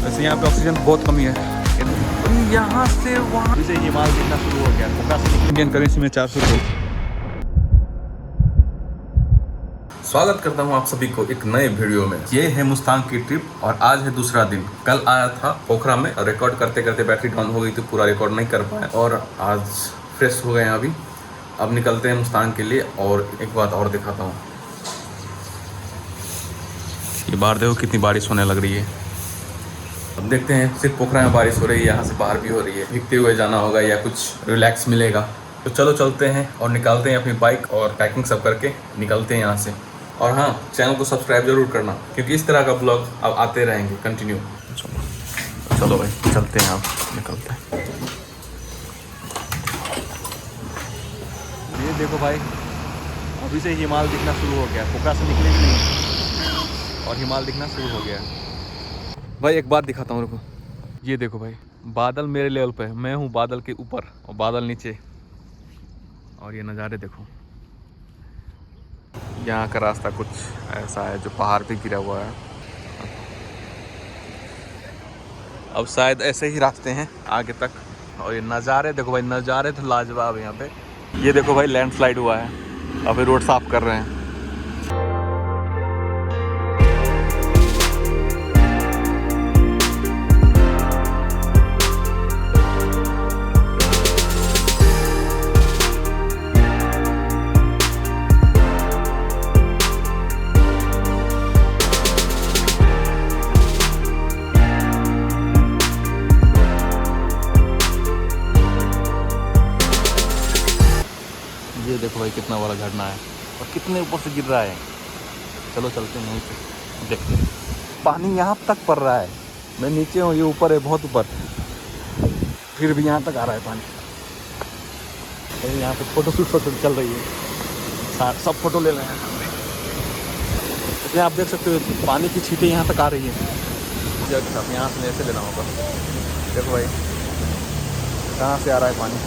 वैसे यहाँ पे ऑक्सीजन बहुत कमी है। यहाँ से वहाँ से ये माल दिखना शुरू हो गया। इंडियन करेंसी में 400 रुपये। स्वागत करता हूँ आप सभी को एक नए वीडियो में। ये है मुस्तांग की ट्रिप और आज है दूसरा दिन। कल आया था पोखरा में, रिकॉर्ड करते करते बैटरी डाउन हो गई थी, पूरा रिकॉर्ड नहीं कर पाया और आज फ्रेश हो गए हैं। अभी अब निकलते हैं मुस्तांग के लिए। और एक बात और दिखाता हूँ, ये बाहर देखो कितनी बारिश होने लग रही है। अब देखते हैं, सिर्फ पोखरा में बारिश हो रही है, यहाँ से बाहर भी हो रही है। भीगते हुए जाना होगा या कुछ रिलैक्स मिलेगा। तो चलो चलते हैं और निकालते हैं अपनी बाइक और पैकिंग सब करके निकलते हैं यहाँ से। और हाँ, चैनल को सब्सक्राइब जरूर करना क्योंकि इस तरह का ब्लॉग अब आते रहेंगे कंटिन्यू। चलो भाई चलते हैं, अब निकलते हैं। ये देखो भाई, अभी से हिमाल दिखना शुरू हो गया। पोखरा से निकले ही नहीं और हिमाल दिखना शुरू हो गया। भाई एक बात दिखाता हूँ, रुको। ये देखो भाई, बादल मेरे लेवल पे है, मैं हूँ बादल के ऊपर और बादल नीचे। और ये नज़ारे देखो। यहाँ का रास्ता कुछ ऐसा है जो पहाड़ पे गिरा हुआ है। अब शायद ऐसे ही रास्ते हैं आगे तक। और ये नज़ारे देखो भाई, नज़ारे तो लाजवाब है यहाँ पे। ये देखो भाई, लैंडस्लाइड हुआ है, अभी रोड साफ कर रहे हैं। ये देखो भाई, कितना बड़ा झरना है और कितने ऊपर से गिर रहा है। चलो चलते हैं यहीं पे, देखते हैं। पानी यहाँ तक पड़ रहा है, मैं नीचे हूँ, ये ऊपर है, बहुत ऊपर, फिर भी यहाँ तक आ रहा है पानी। और यहाँ पे फोटो चल रही है, सब फोटो ले रहे हैं। इसलिए आप देख सकते हो पानी की छींटें यहाँ तक आ रही है। यहाँ से ऐसे लेना होगा। देखो भाई कहाँ से आ रहा है पानी।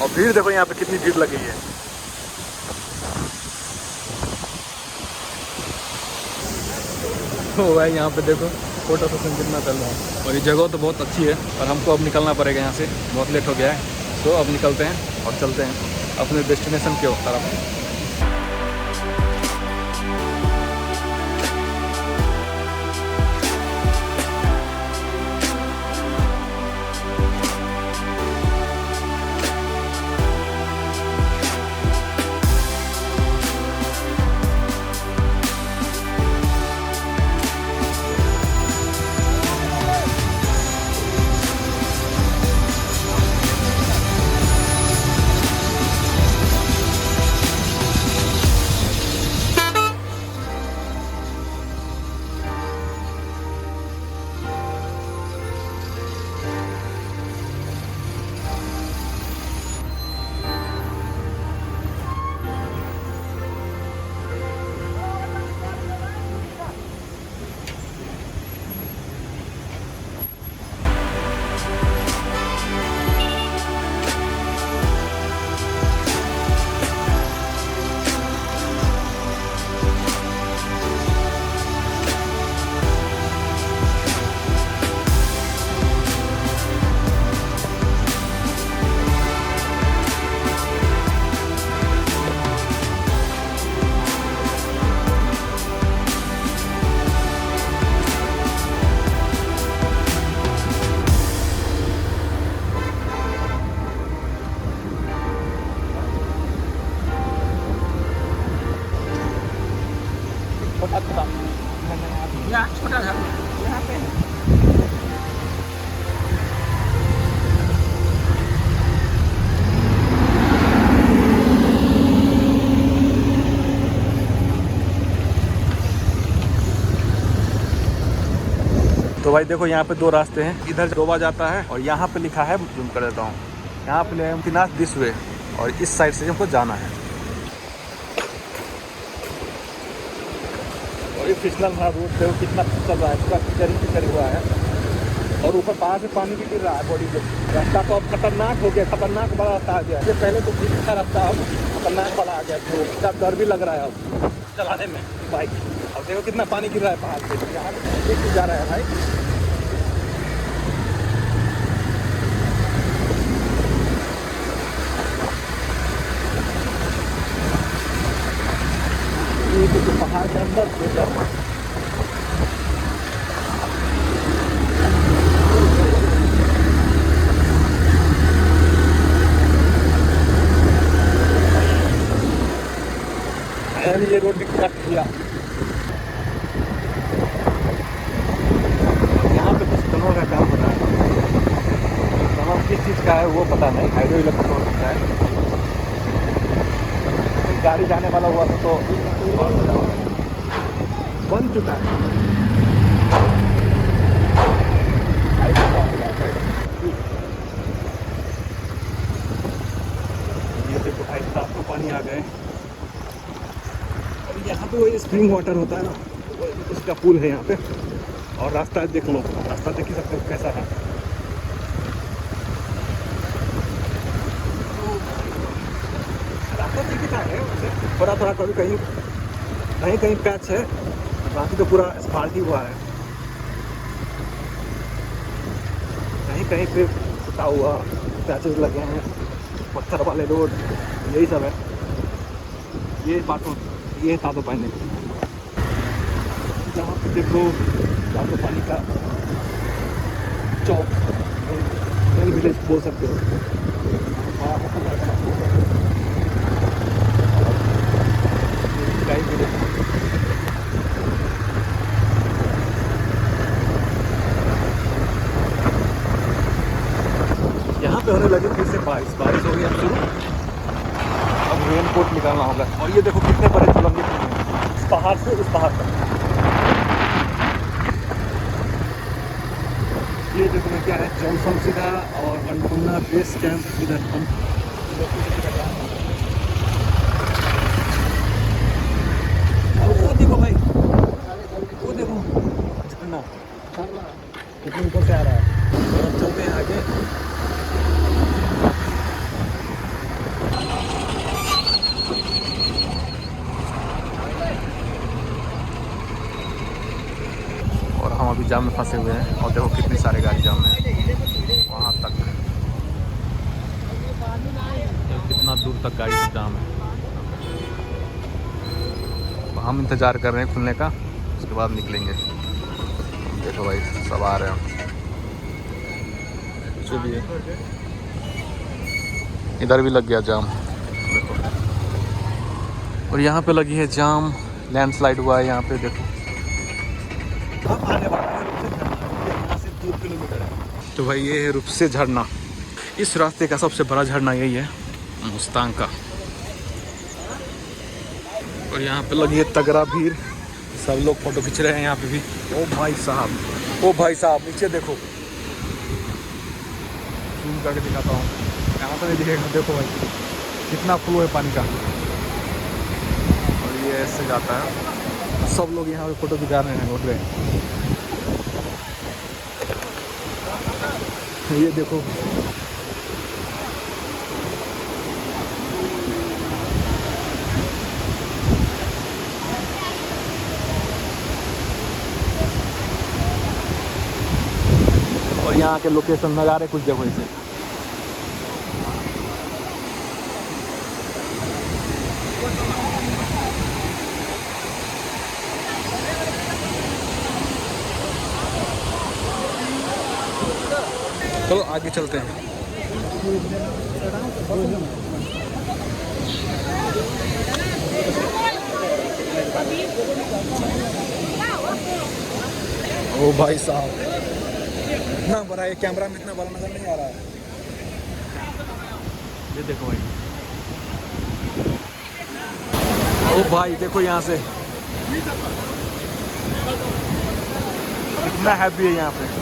और भीड़ देखो यहाँ पे कितनी भीड़ लगी है। तो भाई यहाँ पे देखो फोटो सेशन कितना चल रहा है। और ये जगह तो बहुत अच्छी है और हमको अब निकलना पड़ेगा यहाँ से, बहुत लेट हो गया है। तो अब निकलते हैं और चलते हैं अपने डेस्टिनेशन की तरफ। भाई देखो यहाँ पे दो रास्ते हैं, इधर डोबा जाता है और यहाँ पे लिखा है, जूम कर देता हूँ, यहाँ पे एम्प्टीनाथ दिस वे, और इस साइड से हमको जाना है। और ये फिसलन भरा रोड देखो कितना चल रहा है, पूरा कीचड़ हुआ है और ऊपर पहाड़ से पानी भी गिर रहा है बॉडी पे। रास्ता तो अब खतरनाक हो गया, खतरनाक वाला रास्ता आ गया। ये पहले तो ठीक था रास्ता, अब खतरनाक वाला आ गया, तो इसका डर भी लग रहा है अब चलाने में बाइक। अब देखो कितना पानी गिर रहा है पहाड़ से, यहाँ पे जा रहा है भाई। ये तो पहाड़ के अंदर ये रोड कट किया। यहाँ पे कुछ टनल का काम हो रहा है, टनल किस चीज़ का है वो पता नहीं, हाईवे इलेक्ट्रिक हो सकता है। गाड़ी जाने वाला हुआ तो बन चुका है। ये देखो भाई साहब, तो पानी आ गए। यहाँ पे वही स्प्रिंग वाटर होता है ना, उसका पुल है यहाँ पे। और रास्ता देख लो, रास्ता देख ही सकते हो कैसा है। रास्ता ठीक ठाक है, थोड़ा थोड़ा कभी कहीं कहीं कहीं पैच है, बाकी तो पूरा एस्फाल्ट ही हुआ है। कहीं कहीं पे फुटा हुआ पैचेस लगे हैं, पत्थर वाले रोड, यही सब है। ये बातों ये तातो पानी, जहाँ पे देखो तातो पानी का चौक, मेन विलेज बोल सकते हो। यहाँ पे होने लगी फिर से बारिश हो गई अब शुरू। अब रेनकोट निकालना होगा। और ये देखो कितने बड़े लंबे इस पहाड़ से उस पहाड़ तक। ये देखो क्या है, जॉनसन सीधा और अन्नपूर्णा बेस कैंप इधर। वो देखो भाई, वो देखो झरना कितने ऊपर से आ रहा है। और चलते हैं आगे। हम अभी जाम में फंसे हुए हैं और देखो कितनी सारे गाड़ी जाम में वहाँ तक, कितना दूर तक गाड़ी जाम है। हम इंतज़ार कर रहे हैं खुलने का, उसके बाद निकलेंगे। देखो भाई सब आ रहे हैं। चलिए, इधर भी लग गया जाम देखो, और यहाँ पे लगी है जाम, लैंडस्लाइड हुआ है यहाँ पे देखो। आने वाला है यहाँ से 2 किलोमीटर है। तो भाई ये है रूपसे झरना। इस रास्ते का सबसे बड़ा झरना यही है, मुस्तांग का। और यहाँ पे लगी है तगड़ा भीड़, सब लोग फोटो खींच रहे हैं यहाँ पे भी। ओ भाई साहब, ओ भाई साहब, नीचे देखो, जूम करके दिखाता हूँ, यहाँ तो नहीं दिखेगा। देखो भाई कितना फ्लो है पानी का, और ये ऐसे जाता है। सब लोग यहाँ पे फोटो खिंचा रहे हैं रोड पे। ये देखो और यहाँ के लोकेशन नज़ारे कुछ देखो इसे। चलो आगे चलते हैं। ओ भाई साहब, इतना बड़ा है, कैमरा में इतना बड़ा नजर नहीं आ रहा है। ये देखो भाई, ओ भाई देखो यहाँ से कितना हैप्पी है यहाँ पे।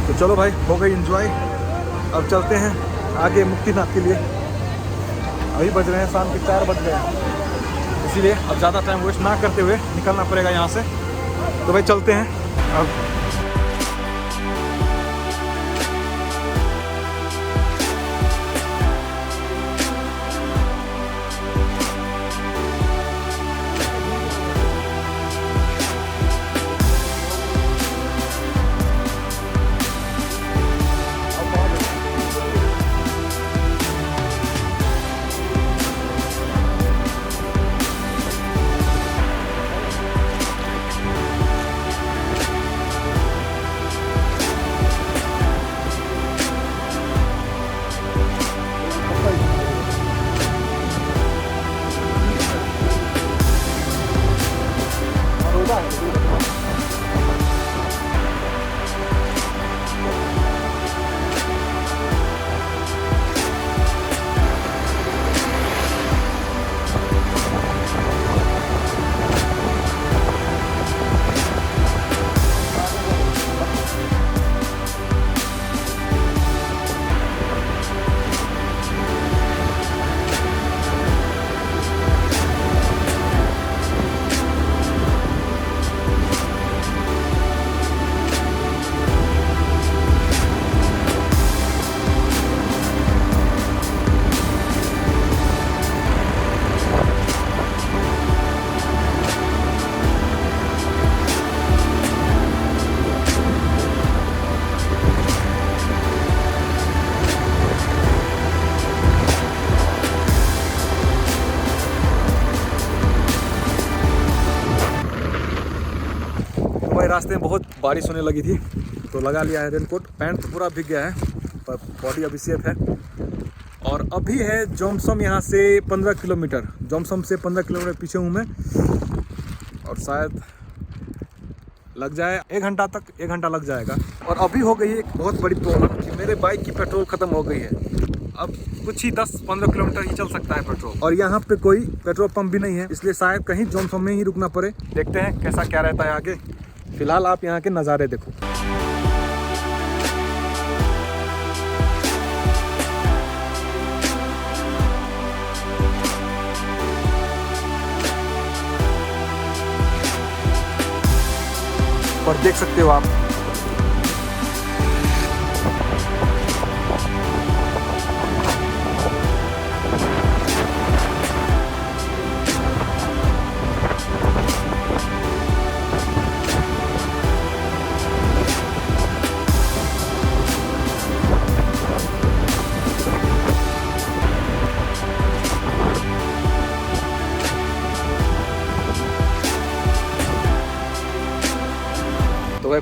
तो चलो भाई, हो गई एंजॉय। अब चलते हैं आगे मुक्तिनाथ के लिए। अभी बज रहे हैं शाम के 4 बज गए हैं, इसीलिए अब ज़्यादा टाइम वेस्ट ना करते हुए निकलना पड़ेगा यहाँ से। तो भाई चलते हैं अब। रास्ते में बहुत बारिश होने लगी थी तो लगा लिया है रेनकोट। पैंट तो पूरा भीग गया है पर बॉडी अभी सेफ है। और अभी है जोमसम यहाँ से 15 किलोमीटर। जोमसम से 15 किलोमीटर पीछे हूँ मैं, और शायद लग जाए 1 घंटा तक, 1 घंटा लग जाएगा। और अभी हो गई है एक बहुत बड़ी प्रॉब्लम कि मेरे बाइक की पेट्रोल ख़त्म हो गई है। अब कुछ ही 10-15 किलोमीटर ही चल सकता है पेट्रोल, और यहाँ पे कोई पेट्रोल पंप भी नहीं है, इसलिए शायद कहीं जोमसम में ही रुकना पड़े। देखते हैं कैसा क्या रहता है आगे। फिलहाल आप यहाँ के नज़ारे देखो। और देख सकते हो आप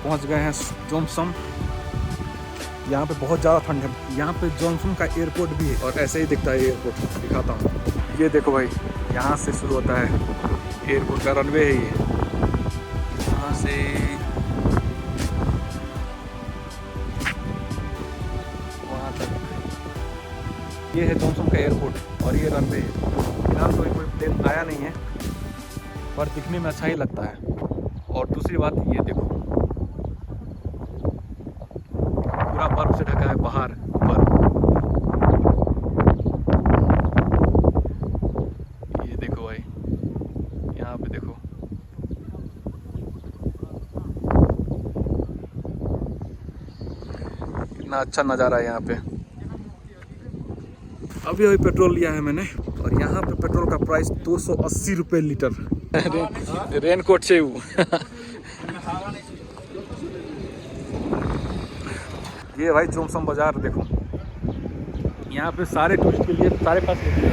पहुंच गए हैं जोमसम। यहाँ पे बहुत ज़्यादा ठंड है। यहाँ पे जोमसम का एयरपोर्ट भी है, और ऐसे ही दिखता है एयरपोर्ट। दिखाता हूँ, ये देखो भाई, यहाँ से शुरू होता है एयरपोर्ट का रनवे है ये। यहाँ से वहाँ तक ये है जोमसम का एयरपोर्ट, और ये रनवे है। फिलहाल तो कोई प्लेन आया नहीं है, पर दिखने में अच्छा ही लगता है। और दूसरी बात ये देखो, पूरा बर्फ से ढका है बाहर ऊपर। ये देखो भाई, यहाँ पे देखो, कितना अच्छा नज़ारा है यहाँ पे। अभी अभी पेट्रोल लिया है मैंने, और यहाँ पे पेट्रोल का प्राइस 280 रुपये लीटर। रेनकोट से ये भाई चोमसम बाजार देखो, यहाँ पे सारे टूरिस्ट के लिए सारे फंस गए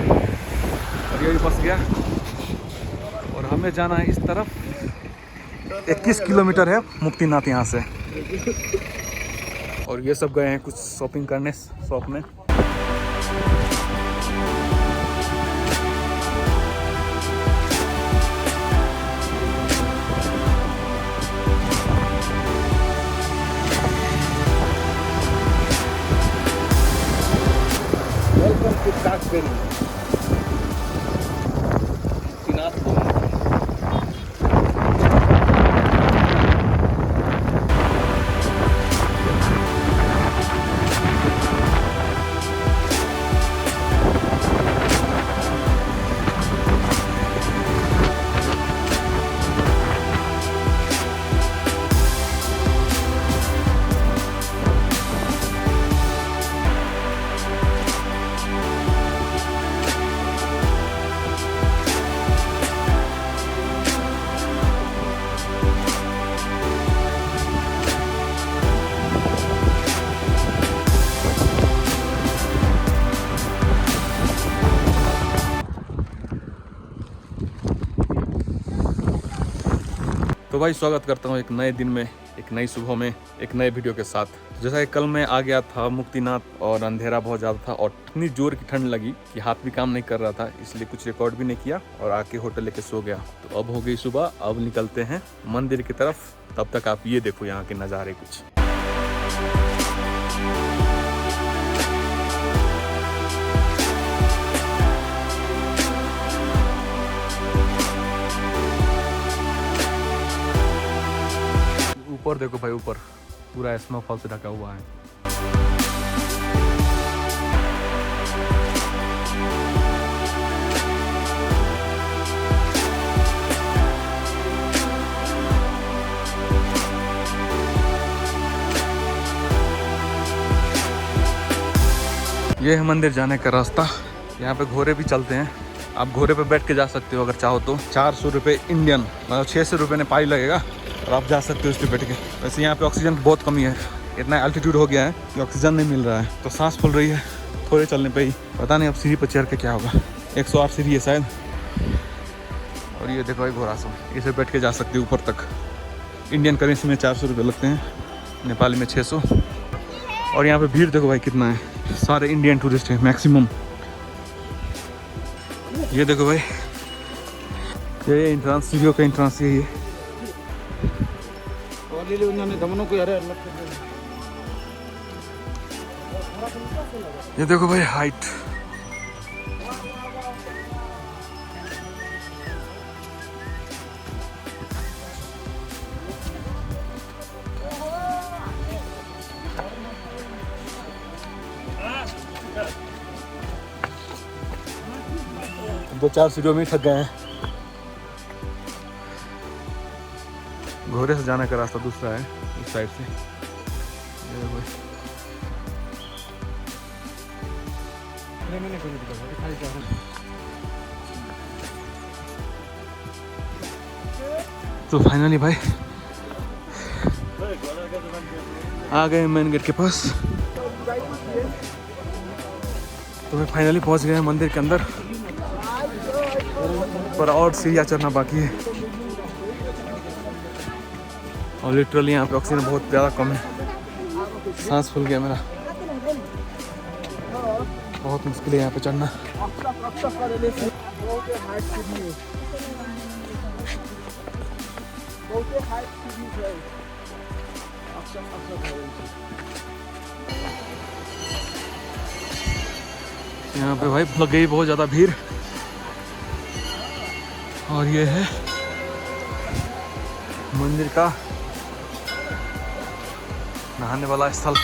और ये भी फंस गया। और हमें जाना है इस तरफ, 21 किलोमीटर है मुक्तिनाथ यहाँ से। और ये सब गए हैं कुछ शॉपिंग करने शॉप में। वेलकम टू काकबेरी। तो भाई स्वागत करता हूँ एक नए दिन में, एक नई सुबह में, एक नए वीडियो के साथ। जैसा कि कल मैं आ गया था मुक्तिनाथ और अंधेरा बहुत ज़्यादा था और इतनी जोर की ठंड लगी कि हाथ भी काम नहीं कर रहा था, इसलिए कुछ रिकॉर्ड भी नहीं किया और आके होटल लेके सो गया। तो अब हो गई सुबह, अब निकलते हैं मंदिर की तरफ। तब तक आप ये देखो यहाँ के नज़ारे कुछ। ऊपर देखो भाई, ऊपर पूरा स्नोफॉल से ढका हुआ है। ये है मंदिर जाने का रास्ता। यहाँ पे घोड़े भी चलते हैं, आप घोड़े पे बैठ के जा सकते हो अगर चाहो तो। 400 रुपये इंडियन, मतलब 600 रुपये नेपाली लगेगा और आप जा सकते हो इस पर बैठ के। वैसे यहाँ पे ऑक्सीजन की बहुत कमी है, इतना एल्टीट्यूड हो गया है कि ऑक्सीजन नहीं मिल रहा है, तो सांस फूल रही है थोड़े चलने पे ही। पता नहीं अब सीढ़ी पर चढ़ के क्या होगा। 108 सीढ़ी है शायद। और ये देखो भाई घोड़ा सब, इसे बैठ के जा सकते हो ऊपर तक। इंडियन करेंसी में 400 रुपये लगते हैं, नेपाली में 600। और यहाँ पे भीड़ देखो भाई कितना है, सारे इंडियन टूरिस्ट हैं मैक्सिमम। ये देखो भाई, ये एंट्रांस, सीढ़ियों का एंट्रांस यही है। ये देखो भाई हाइट, दो चार सीढ़ियों में थक गए हैं। घोड़े से जाने का रास्ता दूसरा है, इस साइड से। तो फाइनली भाई आ गए मेन गेट के पास। तो मैं फाइनली पहुंच गए मंदिर के अंदर, पर और सीढ़ियाँ चढ़ना बाकी है। और लिटरली यहाँ पे ऑक्सीजन बहुत ज़्यादा कम है, सांस फूल गया मेरा। बहुत मुश्किल है यहाँ पे चढ़ना। यहाँ पे भाई लग गई बहुत ज़्यादा भीड़। और ये है मंदिर का नहाने वाला स्थल।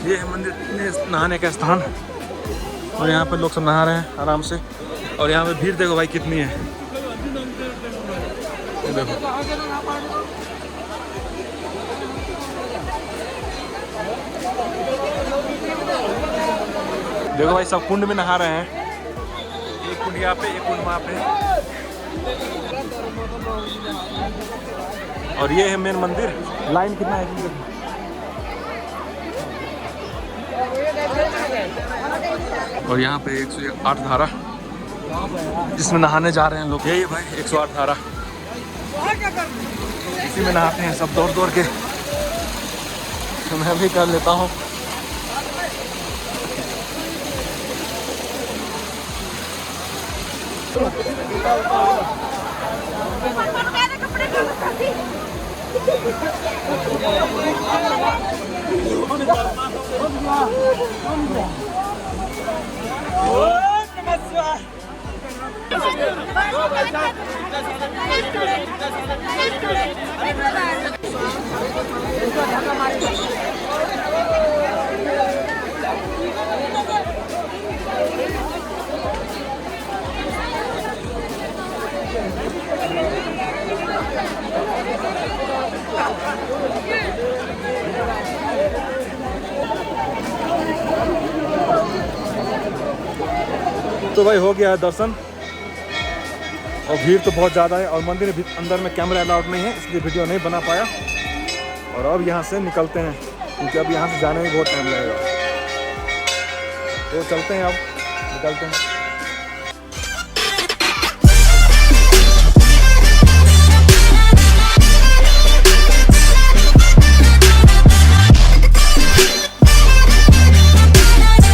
ये है मंदिर में नहाने का स्थान और यहाँ पे लोग सब नहा रहे हैं आराम से। और यहाँ पे भीड़ देखो भाई कितनी है, ये देखो। देखो भाई सब कुंड में नहा रहे हैं, एक कुंड यहाँ पे, एक कुंड वहाँ पे, और ये है मेन मंदिर। लाइन कितना है इसमें? और यहाँ पे 108 धारा जिसमें नहाने जा रहे हैं लोग। यही है भाई 108 धारा, इसी में नहाते हैं सब दौड़ दौड़ के। तो मैं भी कर लेता हूँ। तो भाई हो गया है दर्शन, और भीड़ तो बहुत ज़्यादा है, और मंदिर भी अंदर में कैमरा अलाउड नहीं है, इसलिए वीडियो नहीं बना पाया। और अब यहाँ से निकलते हैं, क्योंकि अब यहाँ से जाने में बहुत टाइम लगेगा। तो चलते हैं, अब निकलते हैं।